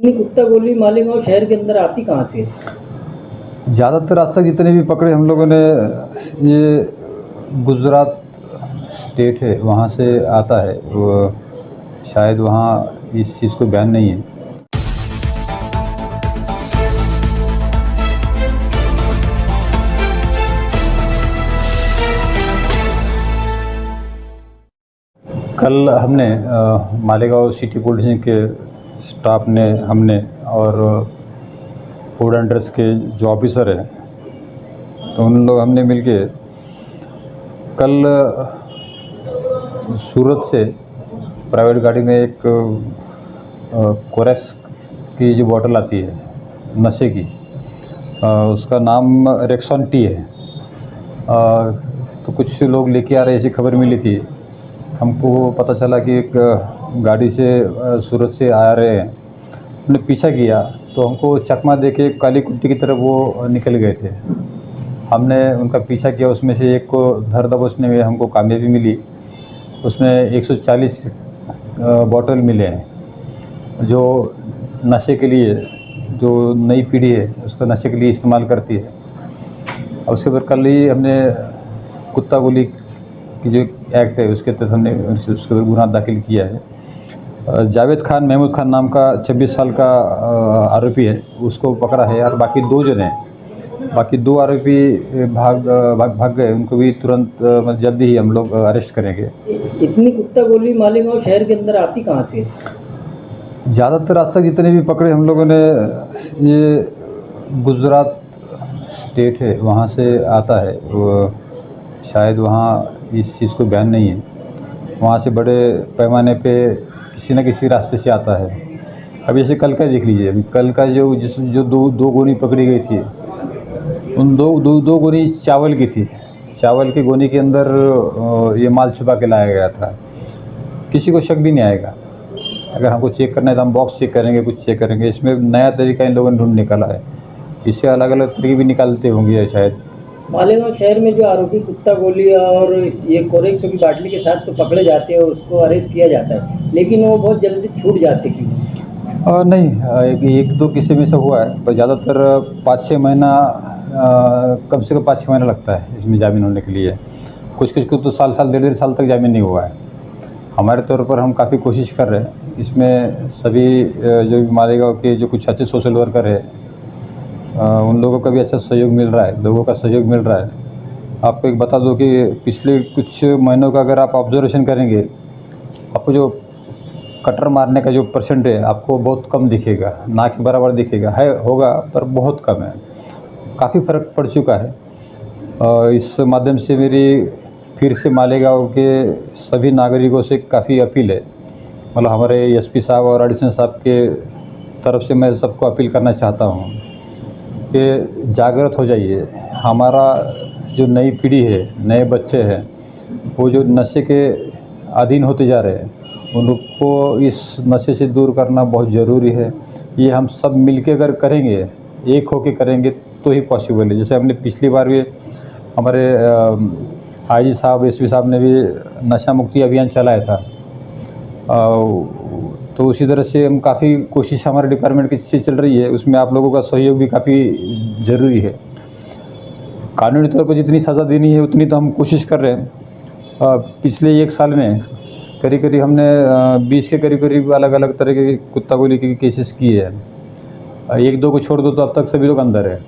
ये कुत्ता गोली मालेगांव शहर के अंदर आती कहाँ से है? ज़्यादातर आज तक जितने भी पकड़े हम लोगों ने, ये गुजरात स्टेट है वहाँ से आता है। वो शायद वहाँ इस चीज़ को बैन नहीं है। कल हमने मालेगांव सिटी पुलिस के स्टाफ ने, हमने और फूड एंड ड्रग्स के जो ऑफिसर हैं, तो उन लोग हमने मिलके कल सूरत से प्राइवेट गाड़ी में एक कोरेक्स की जो बोतल आती है नशे की, उसका नाम रेक्सॉन टी है। तो कुछ लोग लेके आ रहे, ऐसी खबर मिली थी हमको। पता चला कि एक गाड़ी से सूरत से आ रहे हैं, हमने पीछा किया तो हमको चकमा देके काली कुत्ते की तरफ वो निकल गए थे। हमने उनका पीछा किया, उसमें से एक को धर दबोचने में हमको कामयाबी मिली। उसमें 140 बॉटल मिले हैं जो नशे के लिए, जो नई पीढ़ी है उसका नशे के लिए इस्तेमाल करती है। और उसके बाद कल ही हमने कुत्ता गोली की जो एक्ट है उसके तहत हमने उसके ऊपर गुनाह दाखिल किया है। जावेद खान, महमूद खान नाम का 26 साल का आरोपी है, उसको पकड़ा है। और बाकी 2 जने, बाकी 2 आरोपी भाग गए, उनको भी तुरंत जल्दी ही हम लोग अरेस्ट करेंगे। इतनी कुत्ता गोली मालेगांव शहर के अंदर आती कहाँ से है? ज़्यादातर आज तक जितने भी पकड़े हम लोगों ने, ये गुजरात स्टेट है वहाँ से आता है। वो शायद वहाँ इस चीज़ को बैन नहीं है। वहाँ से बड़े पैमाने पे किसी न किसी रास्ते से आता है। अब जैसे कल का देख लीजिए, अभी कल का जो दो गोनी पकड़ी गई थी, उन दो गोनी चावल की थी। चावल की गोनी के अंदर ये माल छुपा के लाया गया था। किसी को शक भी नहीं आएगा। अगर हमको चेक करना है तो हम बॉक्स चेक करेंगे, कुछ चेक करेंगे। इसमें नया तरीका इन लोगों ने ढूंढ निकाला है। इससे अलग अलग तरीके भी निकालते होंगे शायद। मालेगांव शहर में जो आरोपी कुत्ता गोली और ये कोरेक्स की बाटली के साथ तो पकड़े जाते हैं, उसको अरेस्ट किया जाता है, लेकिन वो बहुत जल्दी छूट जाते क्यों? नहीं, एक दो किसी में से हुआ है, पर ज़्यादातर 5-6 महीना, कम से कम 5-6 महीना लगता है इसमें जामीन होने के लिए। कुछ को तो साल 1.5 साल तक जामीन नहीं हुआ है। हमारे तौर पर हम काफ़ी कोशिश कर रहे हैं। इसमें सभी जो मालेगांव के जो कुछ अच्छे सोशल वर्कर है, उन लोगों का भी अच्छा सहयोग मिल रहा है, लोगों का सहयोग मिल रहा है। आपको एक बता दूं कि पिछले कुछ महीनों का अगर आप ऑब्जर्वेशन करेंगे, आपको जो कटर मारने का जो परसेंट है आपको बहुत कम दिखेगा, ना के बराबर दिखेगा, है होगा पर बहुत कम है। काफ़ी फ़र्क पड़ चुका है। इस माध्यम से मेरी फिर से मालेगांव के सभी नागरिकों से काफ़ी अपील है। मतलब हमारे एसपी साहब और एडिशनल साहब के तरफ से मैं सबको अपील करना चाहता हूँ कि जागृत हो जाइए। हमारा जो नई पीढ़ी है, नए बच्चे हैं, वो जो नशे के अधीन होते जा रहे हैं, उनको इस नशे से दूर करना बहुत ज़रूरी है। ये हम सब मिलके अगर करेंगे, एक होके करेंगे तो ही पॉसिबल है। जैसे हमने पिछली बार भी हमारे आईजी साहब, एसपी साहब ने भी नशा मुक्ति अभियान चलाया था। तो उसी तरह से हम काफ़ी कोशिश हमारे डिपार्टमेंट की चीज़ चल रही है, उसमें आप लोगों का सहयोग भी काफ़ी ज़रूरी है। कानूनी तौर पर जितनी सज़ा देनी है उतनी तो हम कोशिश कर रहे हैं। पिछले 1 साल में करीब हमने 20 के करीब अलग अलग तरह के कुत्ता गोली के केसेस किए हैं। 1-2 को छोड़ दो तो अब तक सभी लोग अंदर है।